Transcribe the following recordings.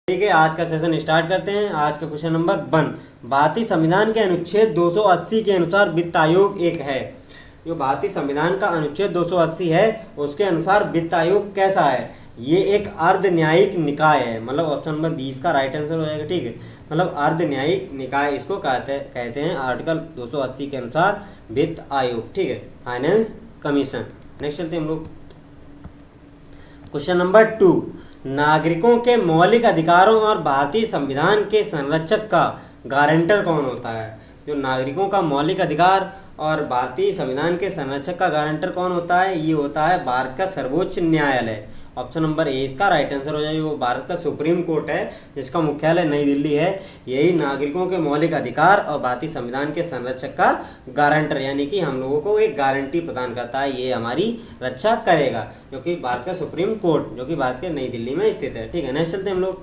ठीक है, आज का सेशन स्टार्ट करते हैं। आज का क्वेश्चन नंबर 1, भारतीय संविधान के अनुच्छेद 280 के अनुसार वित्त आयोग एक है। जो भारतीय संविधान का अनुच्छेद 280 है उसके अनुसार वित्त आयोग कैसा है? ये एक अर्ध न्यायिक निकाय है। मतलब ऑप्शन नंबर 20 का राइट आंसर हो जाएगा। ठीक है, मतलब अर्ध न्यायिक निकाय इसको कहते हैं आर्टिकल 280 के अनुसार वित्त आयोग। ठीक है, फाइनेंस कमीशन। नेक्स्ट चलते हैं हम लोग क्वेश्चन नंबर 2, नागरिकों के मौलिक अधिकारों और भारतीय संविधान के संरक्षक का गारंटर कौन होता है? जो नागरिकों का मौलिक अधिकार और भारतीय संविधान के संरक्षक का गारंटर कौन होता है? ये होता है भारत का सर्वोच्च न्यायालय। ऑप्शन नंबर ए इसका राइट आंसर हो जाएगा। वो भारत का सुप्रीम कोर्ट है जिसका मुख्यालय नई दिल्ली है। यही नागरिकों के मौलिक अधिकार और भारतीय संविधान के संरक्षक का गारंटर, यानी कि हम लोगों को एक गारंटी प्रदान करता है, ये हमारी रक्षा करेगा, जो कि भारत का सुप्रीम कोर्ट जो कि भारत के नई दिल्ली में स्थित है। ठीक है, नेक्स्ट चलते हैं हम लोग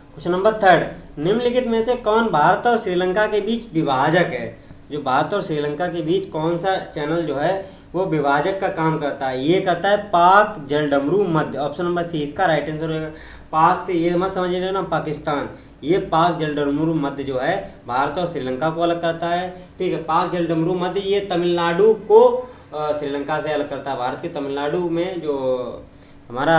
क्वेश्चन नंबर 3, निम्नलिखित में से कौन भारत और श्रीलंका के बीच विभाजक है? जो भारत और श्रीलंका के बीच कौन सा चैनल जो है वो विभाजक का काम करता है? ये करता है पाक जलडमरू मध्य। ऑप्शन नंबर सी इसका राइट आंसर होगा। पाक से ये मत समझ लेना ना पाकिस्तान, ये पाक जलडमरू मध्य जो है भारत और श्रीलंका को अलग करता है। ठीक है, पाक जलडमरू मध्य ये तमिलनाडु को श्रीलंका से अलग करता है। भारत के तमिलनाडु में जो हमारा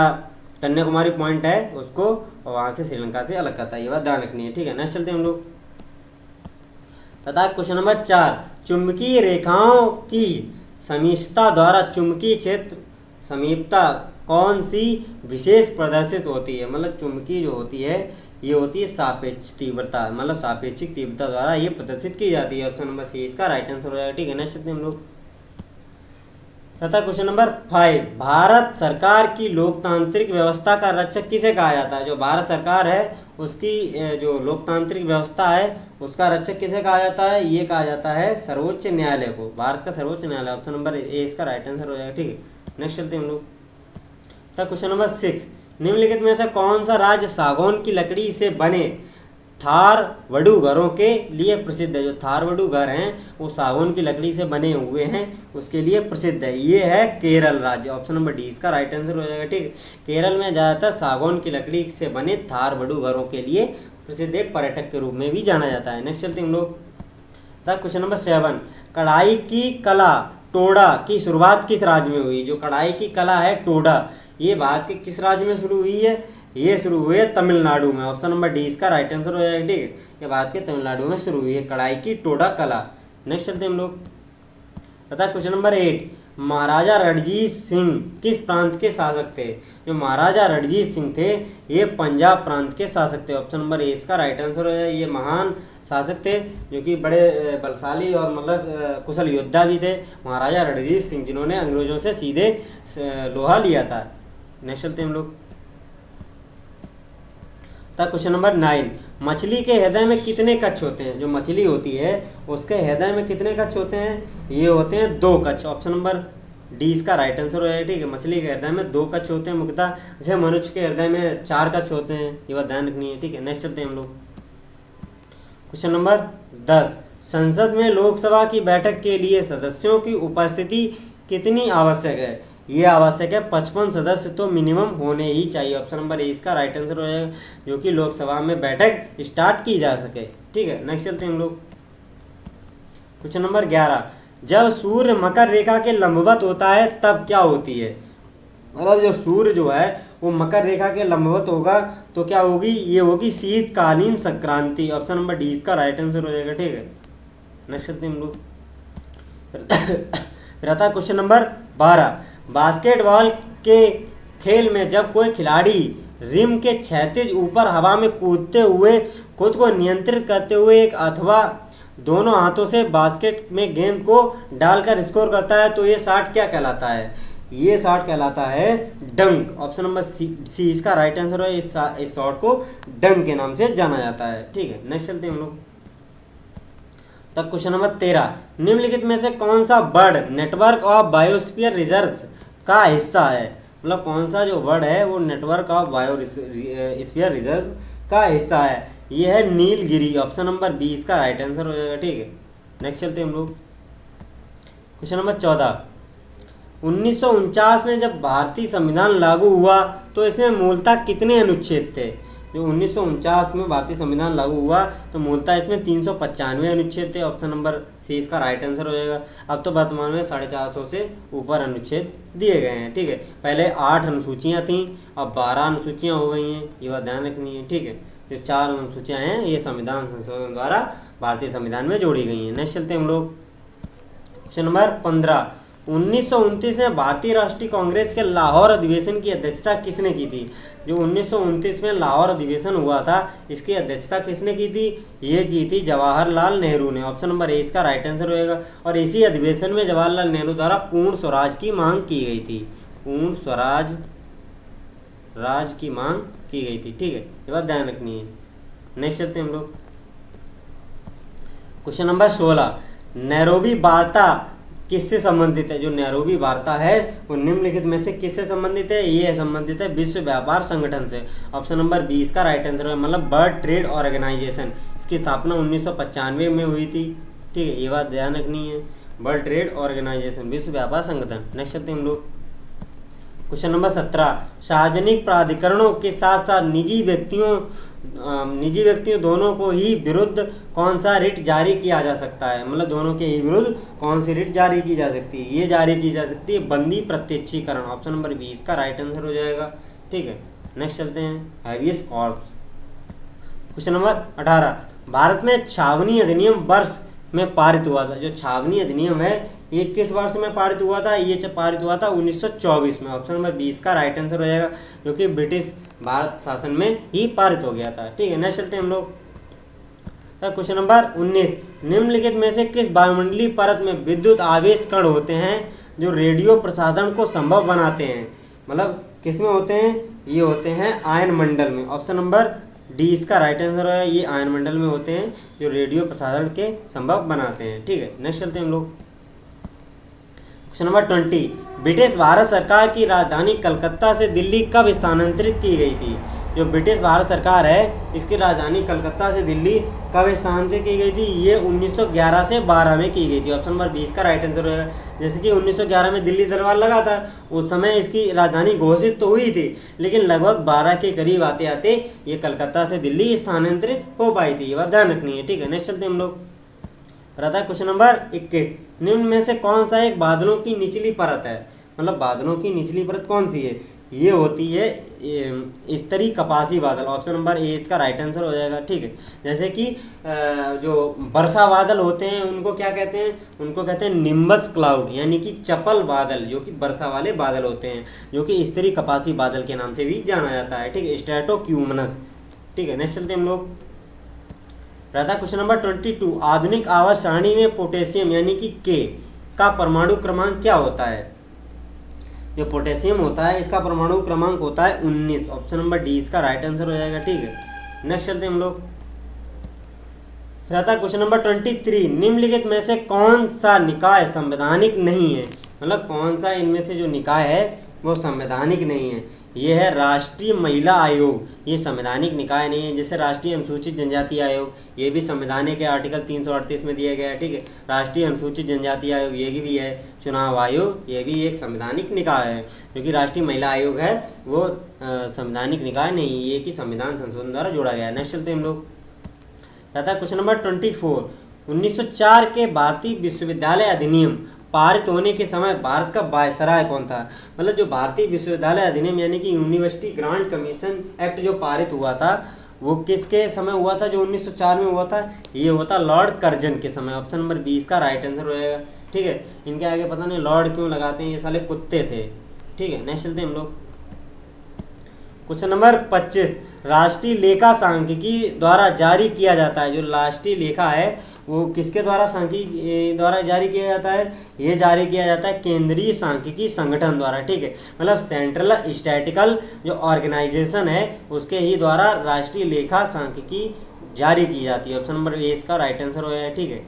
कन्याकुमारी पॉइंट है उसको वहाँ से श्रीलंका से अलग करता है, ये बात ध्यान रखनी है। ठीक है, नेक्स्ट चलते हैं हम लोग तथा क्वेश्चन नंबर 4, चुंबकीय रेखाओं की समीपता द्वारा चुंबकीय क्षेत्र समीपता कौन सी विशेष प्रदर्शित होती है? मतलब चुंबकीय जो होती है ये होती है सापेक्ष तीव्रता, मतलब सापेक्षिक तीव्रता द्वारा ये प्रदर्शित की जाती है। ऑप्शन नंबर सी इसका राइट आंसर हो जाएगा। ठीक है, नेक्स्ट चलते हैं हम लोग तथा क्वेश्चन नंबर 5, भारत सरकार की लोकतांत्रिक व्यवस्था का रक्षक किसे कहा जाता है? जो भारत सरकार है उसकी जो लोकतांत्रिक व्यवस्था है उसका रक्षक किसे कहा जाता है? ये कहा जाता है सर्वोच्च न्यायालय को, भारत का सर्वोच्च न्यायालय। ऑप्शन नंबर ए इसका राइट आंसर हो जाएगा। ठीक है, नेक्स्ट चलते हैं हम लोग तथा क्वेश्चन नंबर 6, निम्नलिखित में से कौन सा राज्य सागौन की लकड़ी से बने थार वडू घरों के लिए प्रसिद्ध है? जो थार वडू घर हैं वो सागौन की लकड़ी से बने हुए हैं, उसके लिए प्रसिद्ध है। ये है केरल राज्य। ऑप्शन नंबर डी इसका राइट आंसर हो जाएगा। ठीक है, केरल में ज़्यादातर सागौन की लकड़ी से बने थार वडू घरों के लिए प्रसिद्ध, एक पर्यटक के रूप में भी जाना जाता है। नेक्स्ट चलते हैं हम लोग क्वेश्चन नंबर 7, कढ़ाई की कला टोडा की शुरुआत किस राज्य में हुई? जो कढ़ाई की कला है टोडा, ये भारत के किस राज्य में शुरू हुई है? ये शुरू हुई है तमिलनाडु में। ऑप्शन नंबर डी इसका राइट आंसर हो जाएगा। ठीक है, ये भारत के तमिलनाडु में शुरू हुई है कढ़ाई की टोडा कला। नेक्स्ट चलते हैं हम लोग तथा क्वेश्चन नंबर 8, महाराजा रणजीत सिंह किस प्रांत के शासक थे? जो महाराजा रणजीत सिंह थे ये पंजाब प्रांत के शासक थे। ऑप्शन नंबर ए इसका राइट आंसर हो जाएगा। ये महान शासक थे जो कि बड़े बलशाली और मतलब कुशल योद्धा भी थे, महाराजा रणजीत सिंह, जिन्होंने अंग्रेजों से सीधे लोहा लिया था। नेक्स्ट चलते हैं हम लोग क्वेश्चन नंबर 9, मछली के हृदय में कितने कच्छ होते हैं? जो मछली होती है उसके हृदय में कितने कच्छ होते हैं? ये होते हैं 2 कच्छ। ऑप्शन नंबर डी इसका राइट आंसर हो जाएगा। ठीक है, मछली के हृदय में 2 कच्छ होते हैं मुख्यतः, जैसे मनुष्य के हृदय में 4 कच्छ होते हैं, ये बात ध्यान रखनी है। ठीक है, नेक्स्ट चलते हैं हम लोग क्वेश्चन नंबर 10, संसद में लोकसभा की बैठक के लिए सदस्यों की उपस्थिति कितनी आवश्यक है? ये आवश्यक है 55 सदस्य तो मिनिमम होने ही चाहिए। ऑप्शन नंबर ए इसका राइट आंसर हो जाएगा, जो कि लोकसभा में बैठक स्टार्ट की जा सके। ठीक है, नेक्स्ट चलते हैं हम लोग क्वेश्चन नंबर 11, जब सूर्य मकर रेखा के लंबवत होता है तब क्या होती है? मतलब जो सूर्य जो है वो मकर रेखा के लंबवत होगा तो क्या होगी? ये होगी शीतकालीन संक्रांति। ऑप्शन नंबर डी इसका राइट आंसर हो जाएगा। ठीक है, नेक्स्ट चलते हैं हम लोग फिर आता है क्वेश्चन नंबर 12, बास्केटबॉल के खेल में जब कोई खिलाड़ी रिम के क्षैतिज ऊपर हवा में कूदते हुए खुद को नियंत्रित करते हुए एक अथवा दोनों हाथों से बास्केट में गेंद को डालकर स्कोर करता है तो ये शॉट क्या कहलाता है? ये शॉट कहलाता है डंक। ऑप्शन नंबर सी इसका राइट आंसर है। इस शॉट को डंक के नाम से जाना जाता है। ठीक है, नेक्स्ट चलते हैं हम लोग तब क्वेश्चन नंबर 13, निम्नलिखित में से कौन सा bird network of biosphere reserve का हिस्सा है? मतलब कौन सा जो बर्ड है वो नेटवर्क ऑफ बायोस्फीयर रिजर्व का हिस्सा है? ये है नीलगिरी। ऑप्शन नंबर बी इसका राइट आंसर हो जाएगा। ठीक है, नेक्स्ट चलते हैं हम लोग क्वेश्चन नंबर 14, 1949 में जब भारतीय संविधान लागू हुआ तो इसमें मूलतः कितने अनुच्छेद थे? जो 1949 में भारतीय संविधान लागू हुआ तो मूलतः इसमें 395 अनुच्छेद थे। ऑप्शन नंबर सी इसका राइट आंसर हो जाएगा। अब तो वर्तमान में 450 से ऊपर अनुच्छेद दिए गए हैं। ठीक है, पहले 8 अनुसूचियाँ थीं, अब 12 अनुसूचियाँ हो गई हैं, ये बात ध्यान रखनी है। ठीक है, जो 4 अनुसूचियाँ हैं ये संविधान संशोधन द्वारा भारतीय संविधान में जोड़ी गई हैं। नेक्स्ट चलते हैं हम लोग क्वेश्चन नंबर 15। 1929 में भारतीय राष्ट्रीय कांग्रेस के लाहौर अधिवेशन की अध्यक्षता किसने की थी? जो 1929 में लाहौर अधिवेशन हुआ था इसकी अध्यक्षता किसने की थी? ये की थी जवाहरलाल नेहरू ने। ऑप्शन नंबर ए इसका राइट आंसर होएगा। और इसी अधिवेशन में जवाहरलाल नेहरू द्वारा पूर्ण स्वराज की मांग की गई थी। पूर्ण स्वराज की मांग की गई थी। ठीक है, ये बात ध्यान रखनी है। नेक्स्ट चलते हैं हम लोग क्वेश्चन नंबर 16। नैरोबी वार्ता किससे संबंधित है? जो नैरोबी वार्ता है वो निम्नलिखित में से किससे संबंधित है? ये संबंधित है विश्व व्यापार संगठन से। ऑप्शन नंबर 20 का राइट आंसर है, मतलब वर्ल्ड ट्रेड ऑर्गेनाइजेशन। इसकी स्थापना 1995 में हुई थी। ठीक है, ये बात ध्यान रखनी है। वर्ल्ड ट्रेड ऑर्गेनाइजेशन, विश्व व्यापार संगठन। नेक्स्ट चलते हैं हम लोग क्वेश्चन नंबर 17। सार्वजनिक प्राधिकरणों के साथ साथ निजी व्यक्तियों दोनों को ही विरुद्ध कौन सा रिट जारी किया जा सकता है? मतलब दोनों के ही विरुद्ध कौन सी रिट जारी की जा सकती है? ये जारी की जा सकती है बंदी प्रत्यक्षीकरण। ऑप्शन नंबर 20 का राइट आंसर हो जाएगा। ठीक है, नेक्स्ट चलते हैं habeas corpus. Question number 18। Bharat में छावनी अधिनियम वर्ष में पारित हुआ था। जो छावनी अधिनियम है ये किस वर्ष में पारित हुआ था? ये पारित हुआ था 1924 में। ऑप्शन नंबर 20 का राइट आंसर हो जाएगा, जो कि ब्रिटिश भारत शासन में ही पारित हो गया था। ठीक है, नेक्स्ट चलते हैं हम लोग क्वेश्चन नंबर 19। निम्नलिखित में से किस वायुमंडलीय परत में विद्युत आवेश कण होते हैं जो रेडियो प्रसारण को संभव बनाते हैं? मतलब किस में होते हैं? ये होते हैं आयन मंडल में। ऑप्शन नंबर डी इसका राइट आंसर है। ये आयन मंडल में होते हैं जो रेडियो प्रसारण के संभव बनाते हैं। ठीक है, नेक्स्ट चलते हैं हम लोग क्वेश्चन नंबर 20। ब्रिटिश भारत सरकार की राजधानी कलकत्ता से दिल्ली कब स्थानांतरित की गई थी? जो ब्रिटिश भारत सरकार है इसकी राजधानी कलकत्ता से दिल्ली कब स्थानांतरित की गई थी? ये 1911 से 12 में की गई थी। ऑप्शन नंबर 20 का राइट आंसर होगा। जैसे कि 1911 में दिल्ली दरबार लगा था, उस समय इसकी राजधानी घोषित तो हुई थी, लेकिन लगभग 12 के करीब आते आते ये कलकत्ता से दिल्ली स्थानांतरित हो पाई थी। ये बात ध्यान रखनी है। ठीक है, नेक्स्ट चलते हैं हम लोग रहता है क्वेश्चन नंबर 21। निम्न में से कौन सा एक बादलों की निचली परत है? मतलब बादलों की निचली परत कौन सी है? ये होती है स्तरीय कपासी बादल। ऑप्शन नंबर ए इसका राइट आंसर हो जाएगा। ठीक है, जैसे कि जो वर्षा बादल होते हैं उनको क्या कहते हैं? उनको कहते हैं निम्बस क्लाउड, यानी कि चपल बादल, जो कि वर्षा वाले बादल होते हैं, जो कि स्तरीय कपासी बादल के नाम से भी जाना जाता है। ठीक है, स्ट्रेटोक्यूमनस। ठीक है, नेक्स्ट चलते हैं हम लोग रहता क्वेश्चन नंबर 22। आधुनिक आवर्त सारणी में पोटेशियम यानी कि के का परमाणु क्रमांक क्या होता है? जो पोटेशियम होता है इसका परमाणु क्रमांक होता है 19। ऑप्शन नंबर डी इसका राइट आंसर हो जाएगा। ठीक है, नेक्स्ट चलते हैं हम लोग रहता क्वेश्चन नंबर 23। निम्नलिखित में से कौन सा निकाय संवैधानिक नहीं है? मतलब कौन सा इनमें से जो निकाय है वो संवैधानिक नहीं है? ये है राष्ट्रीय महिला आयोग। ये संवैधानिक निकाय नहीं है। जैसे राष्ट्रीय अनुसूचित जनजाति आयोग, ये भी संविधान के आर्टिकल 338 में दिया गया है। ठीक है, राष्ट्रीय अनुसूचित जनजाति आयोग ये भी है। चुनाव आयोग ये भी एक संवैधानिक निकाय है। क्योंकि राष्ट्रीय महिला आयोग है वो संवैधानिक निकाय नहीं, ये कि संविधान संशोधन द्वारा जोड़ा गया है। नेक्स्ट चलते हैं हम लोग रहता है क्वेश्चन नंबर 24। 1904 के भारतीय विश्वविद्यालय अधिनियम पारित होने के समय भारत का वायसराय कौन था? मतलब जो भारतीय विश्वविद्यालय अधिनियम यानी कि यूनिवर्सिटी ग्रांट कमीशन एक्ट जो पारित हुआ था वो किसके समय हुआ था? जो 1904 में हुआ था, ये हुआ था लॉर्ड कर्जन के समय। ऑप्शन नंबर 20 का राइट आंसर हो जाएगा। ठीक है, इनके आगे पता नहीं लॉर्ड क्यों लगाते हैं, ये साले कुत्ते थे। ठीक है, नेक्स्ट चलते हैं हम लोग क्वेश्चन नंबर 25। राष्ट्रीय लेखा सांख्यिकी द्वारा जारी किया जाता है। जो राष्ट्रीय लेखा है वो किसके द्वारा सांख्यिकी द्वारा जारी किया जाता है? ये जारी किया जाता है केंद्रीय सांख्यिकी संगठन द्वारा। ठीक है, मतलब सेंट्रल स्टैटिकल जो ऑर्गेनाइजेशन है उसके ही द्वारा राष्ट्रीय लेखा सांख्यिकी जारी की जाती है। ऑप्शन नंबर ए इसका राइट आंसर हो जाएगा। ठीक है,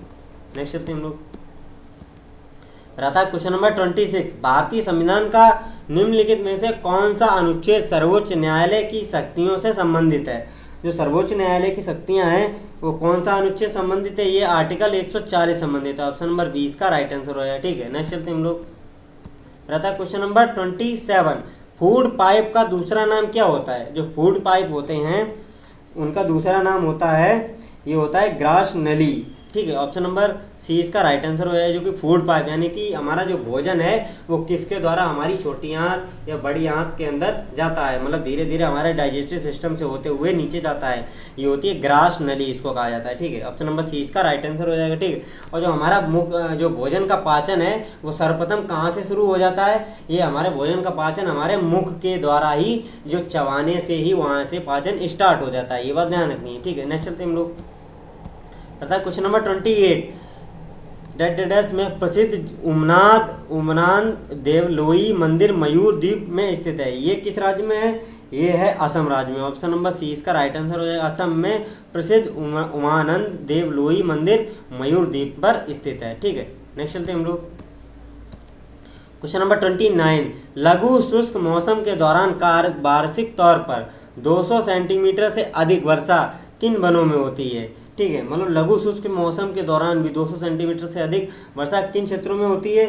नेक्स्ट चलते हैं हम लोग रहता है क्वेश्चन नंबर 26। भारतीय संविधान का निम्नलिखित में से कौन सा अनुच्छेद सर्वोच्च न्यायालय की शक्तियों से संबंधित है? जो सर्वोच्च न्यायालय की शक्तियां हैं वो कौन सा अनुच्छेद संबंधित है? ये आर्टिकल 140 संबंधित है। ऑप्शन नंबर 20 का राइट आंसर हो जाएगा। ठीक है, नेक्स्ट चलते हैं हम लोग रहता है क्वेश्चन नंबर 27। फूड पाइप का दूसरा नाम क्या होता है? जो फूड पाइप होते हैं उनका दूसरा नाम होता है, ये होता है ग्रास नली। ठीक है, ऑप्शन नंबर सी इसका राइट आंसर हो जाएगा, जो कि फूड पाइप, यानी कि हमारा जो भोजन है वो किसके द्वारा, हमारी छोटी आंत या बड़ी आंत के अंदर जाता है, मतलब धीरे धीरे हमारे डाइजेस्टिव सिस्टम से होते हुए नीचे जाता है। ये होती है ग्रास नली, इसको कहा जाता है। ठीक है, ऑप्शन नंबर सी इसका राइट आंसर हो जाएगा। ठीक है, और जो हमारा मुख जो भोजन का पाचन है वो सर्वप्रथम कहाँ से शुरू हो जाता है, ये हमारे भोजन का पाचन हमारे मुख के द्वारा ही, जो चबाने से ही वहाँ से पाचन स्टार्ट हो जाता है, ये बात ध्यान रखनी है। ठीक है, नेक्स्ट चलते हम लोग, अर्थात क्वेश्चन नंबर 28, डैश में प्रसिद्ध उमनाथ देवलोई मंदिर मयूर द्वीप में स्थित है। ये किस राज्य में है, ये है असम राज्य में। ऑप्शन नंबर सी इसका राइट आंसर हो जाएगा। असम में प्रसिद्ध उमानंद देवलोई मंदिर मयूर द्वीप पर स्थित है। ठीक है, नेक्स्ट चलते हैं हम लोग, क्वेश्चन नंबर 29, लघु शुष्क मौसम के दौरान वार्षिक तौर पर 200 सेंटीमीटर से अधिक वर्षा किन वनों में होती है। ठीक है, मतलब लघु शुष्क मौसम के दौरान भी 200 सेंटीमीटर से अधिक वर्षा किन क्षेत्रों में होती है,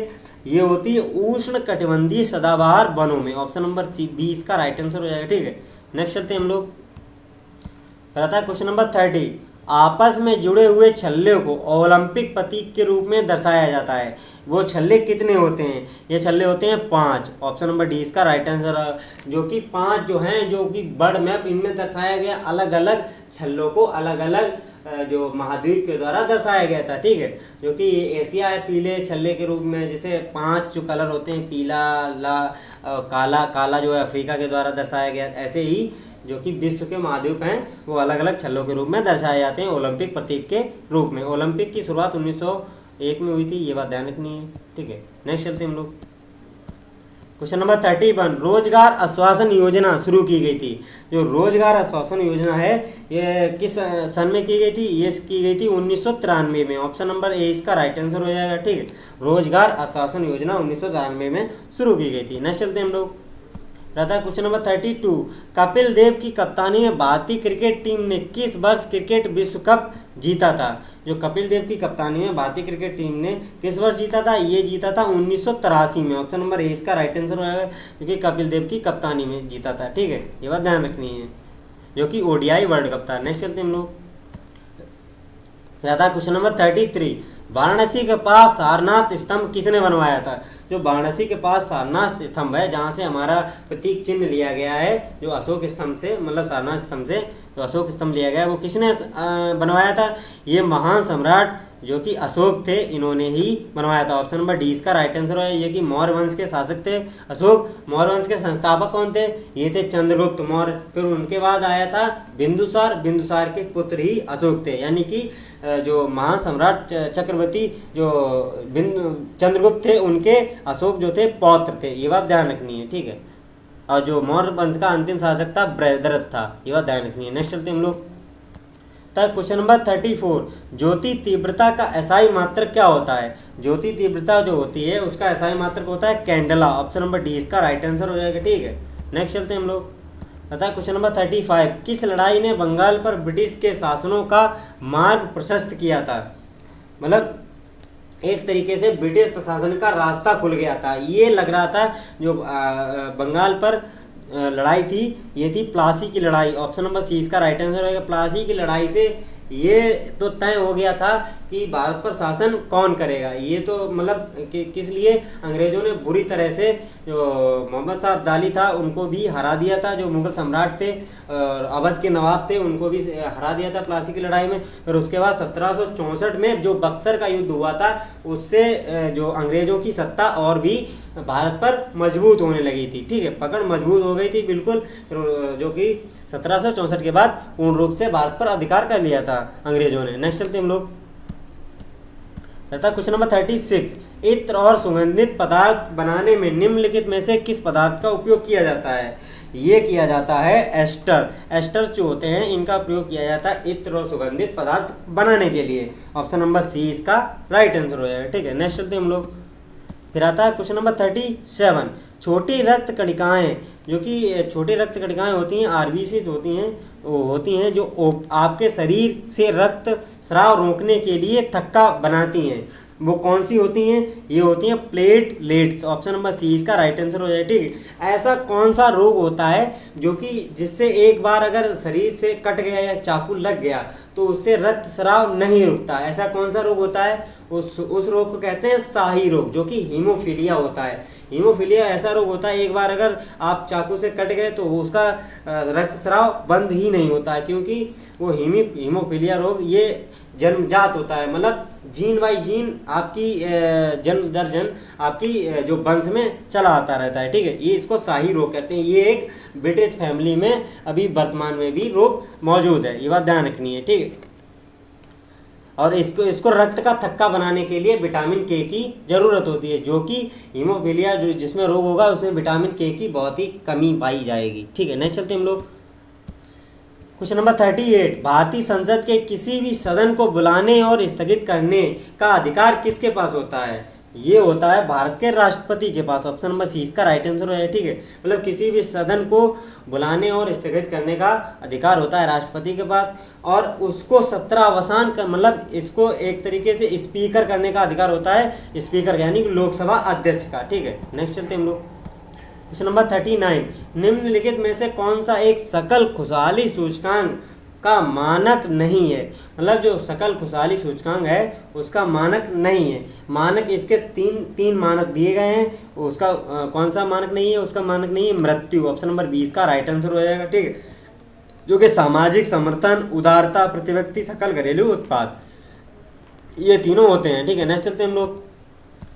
ये होती है उष्ण कटिबंधीय सदाबहार वनों में। ऑप्शन नंबर सी बी इसका राइट आंसर हो जाएगा। ठीक है, नेक्स्ट चलते हैं हम लोग, रहता है क्वेश्चन नंबर 30, आपस में जुड़े हुए छल्ले को ओलंपिक प्रतीक के रूप में दर्शाया जाता है। वो छल्ले कितने होते हैं, ये छल्ले होते हैं 5। ऑप्शन नंबर डी इसका राइट आंसर है, जो कि 5 जो हैं, जो कि बर्ड मैप, इनमें दर्शाया गया अलग अलग छल्लों को अलग अलग जो महाद्वीप के द्वारा दर्शाया गया था। ठीक है, जो कि एशिया है पीले छल्ले के रूप में, जैसे 5 जो कलर होते हैं, पीला, काला, काला जो है अफ्रीका के द्वारा दर्शाया गया, ऐसे ही जो कि विश्व के महाद्वीप हैं वो अलग अलग छल्लों के रूप में दर्शाए जाते हैं ओलंपिक प्रतीक के रूप में। ओलंपिक की शुरुआत 1901 में हुई थी, ये बात ध्यान रखनी है। ठीक है, नेक्स्ट चलते हैं हम लोग, क्वेश्चन नंबर 31, रोजगार आश्वासन योजना शुरू की गई थी। जो रोजगार आश्वासन योजना है ये किस सन में की गई थी, ये की गई थी 1993 में। ऑप्शन नंबर ए इसका राइट आंसर हो जाएगा। ठीक है, रोजगार आश्वासन योजना 1993 में शुरू की गई थी। नेक्स्ट चलते हैं हम लोग, रहता है क्वेश्चन नंबर 32, कपिल देव की कप्तानी में भारतीय क्रिकेट टीम ने किस वर्ष क्रिकेट विश्व कप जीता था। जो कपिल देव की कप्तानी में भारतीय क्रिकेट टीम ने किस वर्ष जीता था, ये जीता था 1983 में। ऑप्शन नंबर ए इसका राइट आंसर होगा, क्योंकि कपिल देव की कप्तानी में जीता था। ठीक है, ये बात ध्यान रखनी है, जो कि ओडीआई वर्ल्ड कप था। नेक्स्ट चलते हैं हम लोग, रहता है क्वेश्चन नंबर 33, वाराणसी के पास सारनाथ स्तंभ किसने बनवाया था। जो वाराणसी के पास सारनाथ स्तंभ है, जहाँ से हमारा प्रतीक चिन्ह लिया गया है, जो अशोक स्तंभ से, मतलब सारनाथ स्तंभ से जो अशोक स्तंभ लिया गया है, वो किसने बनवाया था, ये महान सम्राट जो कि अशोक थे, इन्होंने ही बनवाया था। ऑप्शन नंबर डी इसका राइट आंसर है, ये कि मौर्य वंश के शासक थे अशोक। मौर्य वंश के संस्थापक कौन थे, ये थे चंद्रगुप्त मौर्य। फिर उनके बाद आया था बिंदुसार, बिंदुसार के पुत्र ही अशोक थे, यानी कि जो महान सम्राट चक्रवर्ती जो चंद्रगुप्त थे, उनके अशोक जो थे पौत्र थे, ये बात ध्यान रखनी है। ठीक है, और जो मौर्य वंश का अंतिम शासक था बृहद्रथ था, ये बात ध्यान रखनी है। नेक्स्ट चलते हम लोग, क्वेश्चन नंबर 34, ज्योति तीव्रता का एसआई मात्रक क्या होता है। ज्योति तीव्रता जो होती है उसका एसआई मात्रक होता है कैंडला। ऑप्शन नंबर डी इसका राइट आंसर हो जाएगा। ठीक है, नेक्स्ट चलते हैं हम लोग, अतः क्वेश्चन नंबर 35, किस लड़ाई ने बंगाल पर ब्रिटिश के शासनों का मार्ग प्रशस्त किया था। मतलब एक तरीके से ब्रिटिश प्रशासन का रास्ता खुल गया था। ये लग रहा था जो बंगाल पर लड़ाई थी, ये थी प्लासी की लड़ाई। ऑप्शन नंबर सी इसका राइट आंसर रहेगा। प्लासी की लड़ाई से ये तो तय हो गया था कि भारत पर शासन कौन करेगा। ये तो मतलब किस लिए अंग्रेज़ों ने बुरी तरह से जो मोहम्मद शाह अब्दाली था उनको भी हरा दिया था, जो मुगल सम्राट थे और अवध के नवाब थे उनको भी हरा दिया था प्लासी की लड़ाई में। फिर उसके बाद 1764 में जो बक्सर का युद्ध हुआ था, उससे जो अंग्रेज़ों की सत्ता और भी भारत पर मजबूत होने लगी थी। ठीक है, पकड़ मजबूत हो गई थी बिल्कुल, जो कि 1764 के बाद पूर्ण रूप से भारत पर अधिकार कर लिया था अंग्रेजों ने। नेक्स्ट चलते हम लोग, रहता क्वेश्चन नंबर 36, इत्र और सुगंधित पदार्थ बनाने में निम्नलिखित में से किस पदार्थ का उपयोग किया जाता है। ये किया जाता है एस्टर। एस्टर जो होते हैं इनका प्रयोग किया जाता है इत्र और सुगंधित पदार्थ बनाने के लिए। ऑप्शन नंबर सी इसका राइट आंसर हो जाएगा। ठीक है, नेक्स्ट चलते हम लोग, फिर आता है क्वेश्चन नंबर 37, छोटी रक्त कणिकाएं, जो कि छोटी रक्त कणिकाएं होती हैं आरबीसी होती हैं जो आपके शरीर से रक्त स्राव रोकने के लिए थक्का बनाती हैं। वो कौन सी होती हैं? ये होती हैं प्लेटलेट्स। ऑप्शन नंबर सी इसका राइट आंसर हो जाए। ठीक है, ऐसा कौन सा रोग होता है जो कि जिससे एक बार अगर शरीर से कट गया या चाकू लग गया तो उससे रक्त स्राव नहीं रुकता? ऐसा कौन सा रोग होता है? उस रोग को कहते हैं शाही रोग, जो कि हीमोफीलिया होता है। हीमोफीलिया ऐसा रोग होता है, एक बार अगर आप चाकू से कट गए तो उसका रक्त स्राव बंद ही नहीं होता है, क्योंकि वो हीमोफीलिया रोग ये जन्मजात होता है, मतलब जीन बाई जीन आपकी जन्म दर जन्म आपकी जो वंश में चला आता रहता है। ठीक है, ये इसको शाही रोग कहते हैं। ये एक ब्रिटिश फैमिली में अभी वर्तमान में भी रोग मौजूद है, ये बात ध्यान रखनी है। ठीक है, और इसको रक्त का थक्का बनाने के लिए विटामिन के की ज़रूरत होती है, जो कि हीमोफीलिया जो जिसमें रोग होगा उसमें विटामिन के की बहुत ही कमी पाई जाएगी। ठीक है, नेक्स्ट चलते हम लोग क्वेश्चन नंबर 38। भारतीय संसद के किसी भी सदन को बुलाने और स्थगित करने का अधिकार किसके पास होता है? ये होता है भारत के राष्ट्रपति के पास। ऑप्शन नंबर सी इसका राइट आंसर है। ठीक है, मतलब किसी भी सदन को बुलाने और स्थगित करने का अधिकार होता है राष्ट्रपति के पास, और उसको सत्रावसान का मतलब इसको एक तरीके से स्पीकर करने का अधिकार होता है स्पीकर यानी कि लोकसभा अध्यक्ष का। ठीक है, नेक्स्ट चलते हम लोग क्वेश्चन नंबर 39। निम्नलिखित में से कौन सा एक सकल खुशहाली सूचकांक का मानक नहीं है? मतलब जो सकल खुशहाली सूचकांक है उसका मानक नहीं है। मानक इसके तीन मानक दिए गए हैं, उसका कौन सा मानक नहीं है? उसका मानक नहीं है मृत्यु। ऑप्शन नंबर 20 का राइट आंसर हो जाएगा। ठीक है, जो कि सामाजिक समर्थन, उदारता, प्रति व्यक्ति सकल घरेलू उत्पाद, ये तीनों होते हैं। ठीक है, नेक्स्ट चलते हैं हम लोग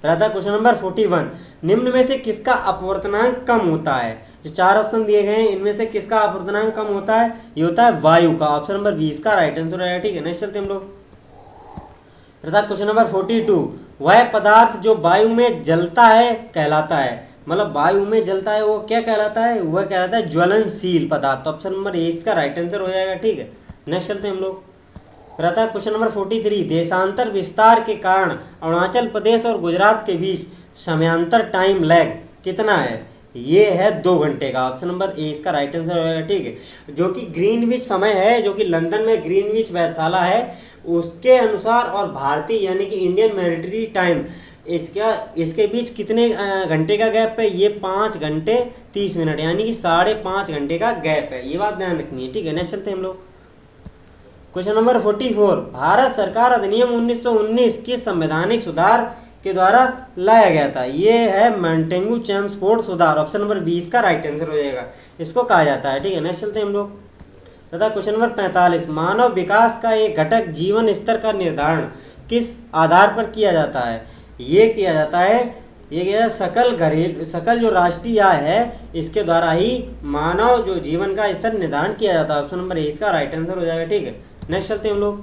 रहता है क्वेश्चन नंबर 41। निम्न में से किसका अपवर्तनांक कम होता है? जो चार ऑप्शन दिए गए हैं इनमें से किसका अपवर्तनांक कम होता है? ये होता है वायु का। ऑप्शन नंबर 20 का राइट आंसर है। ठीक है, नेक्स्ट चलते हम लोग रहता है क्वेश्चन नंबर 42। वह पदार्थ जो वायु में जलता है कहलाता है, मतलब वायु में जलता है वो क्या कहलाता है? वह कहलाता है ज्वलनशील पदार्थ। ऑप्शन नंबर 1 का राइट आंसर हो जाएगा। ठीक है, नेक्स्ट चलते हैं हम लोग रहता है क्वेश्चन नंबर 43। देशांतर विस्तार के कारण अरुणाचल प्रदेश और गुजरात के बीच समयांतर टाइम लैग कितना है? ये है 2 घंटे का। ऑप्शन नंबर ए इसका राइट आंसर हो जाएगा। ठीक है, जो कि ग्रीनविच समय है, जो कि लंदन में ग्रीनविच वेधशाला है उसके अनुसार, और भारतीय यानी कि इंडियन मिलिट्री टाइम इसके बीच कितने घंटे का गैप है? ये 5 घंटे 30 मिनट यानी कि 5.5 घंटे का गैप है, ये बात ध्यान रखनी है। ठीक है, नेक्स्ट चलते हैं हम लोग क्वेश्चन नंबर 44। भारत सरकार अधिनियम 1919 किस संवैधानिक सुधार के द्वारा लाया गया था? ये है मॉन्टेगू चेम्सफोर्ड सुधार। ऑप्शन नंबर 20 का राइट आंसर हो जाएगा, इसको कहा जाता है। ठीक है, नेक्स्ट चलते हैं हम लोग तथा क्वेश्चन नंबर 45। मानव विकास का एक घटक जीवन स्तर का निर्धारण किस आधार पर किया जाता है? ये किया जाता है सकल जो राष्ट्रीय आय है इसके द्वारा ही मानव जो जीवन का स्तर निर्धारण किया जाता है। ऑप्शन नंबर ए इसका राइट आंसर हो जाएगा। ठीक है, नेक्स्ट चलते हैं हम लोग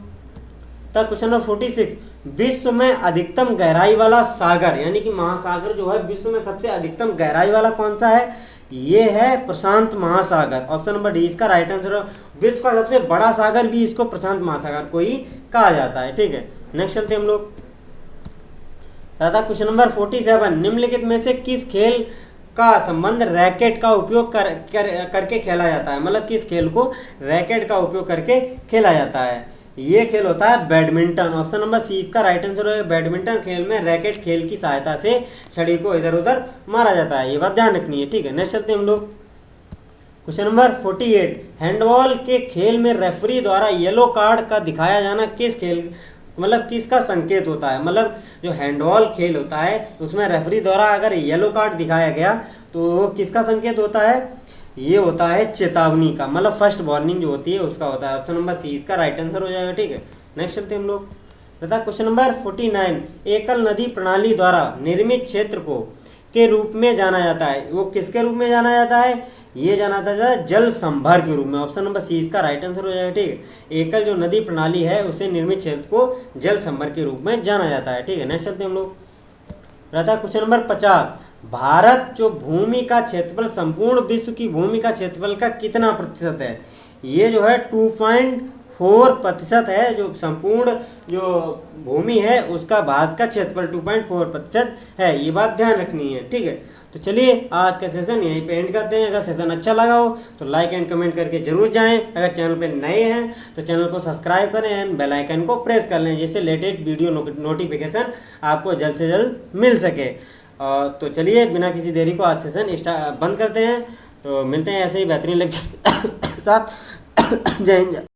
तब क्वेश्चन नंबर 46। विश्व में अधिकतम गहराई वाला सागर यानी कि महासागर जो है विश्व में सबसे अधिकतम गहराई वाला कौन सा है? ये है प्रशांत महासागर। ऑप्शन नंबर डी इसका राइट आंसर है। विश्व का सबसे बड़ा सागर भी इसको प्रशांत महासागर को ही कहा जाता है। ठीक है, नेक्स्ट चलते हैं हम लोग रहता क्वेश्चन नंबर 47। निम्नलिखित में से किस खेल का संबंध रैकेट का उपयोग करके खेला जाता है? मतलब किस खेल को रैकेट का उपयोग करके खेला जाता है? ये खेल होता है बैडमिंटन। ऑप्शन नंबर सी का राइट आंसर है। बैडमिंटन खेल में रैकेट खेल की सहायता से छड़ी को इधर उधर मारा जाता है, ये बात ध्यान रखनी है। ठीक है, नेक्स्ट चलते हैं हम लोग क्वेश्चन नंबर 48। हैंडबॉल के खेल में रेफरी द्वारा येलो कार्ड का दिखाया जाना किस खेल मतलब किसका संकेत होता है? मतलब जो हैंडबॉल खेल होता है उसमें रेफरी द्वारा अगर येलो कार्ड दिखाया गया तो वो किसका संकेत होता है? ये होता है चेतावनी का, मतलब फर्स्ट वार्निंग जो होती है उसका होता है। ऑप्शन नंबर सी इसका राइट आंसर हो जाएगा। ठीक है, नेक्स्ट चलते हैं हम लोग तथा क्वेश्चन नंबर 49। एकल नदी प्रणाली द्वारा निर्मित क्षेत्र को के रूप में जाना जाता है, वो किसके रूप में जाना जाता है? ये जाना जाता है जल संभर के रूप में। ऑप्शन नंबर सी इसका राइट आंसर हो जाएगा। ठीक है, एकल जो नदी प्रणाली है उसे निर्मित क्षेत्र को जल संभर के रूप में जाना जाता है। ठीक है, नेक्स्ट चलते हैं हम लोग रहता है क्वेश्चन नंबर 50। भारत जो भूमि का क्षेत्रफल संपूर्ण विश्व की भूमि का क्षेत्रफल का कितना प्रतिशत है? ये जो है 2.4% है, जो संपूर्ण जो भूमि है उसका भारत का क्षेत्रफल 2.4% है। ये बात ध्यान रखनी है, ठीक है। तो चलिए आज का सेशन यहीं पे एंड करते हैं। अगर सेशन अच्छा लगा हो तो लाइक एंड कमेंट करके जरूर जाएं। अगर चैनल पे नए हैं तो चैनल को सब्सक्राइब करें एंड बेल आइकन को प्रेस कर लें, जिससे लेटेस्ट वीडियो नोटिफिकेशन आपको जल्द से जल्द मिल सके। तो चलिए बिना किसी देरी को आज सेशन बंद करते हैं। तो मिलते हैं ऐसे ही बेहतरीन लेक्चर के साथ। जय हिंद।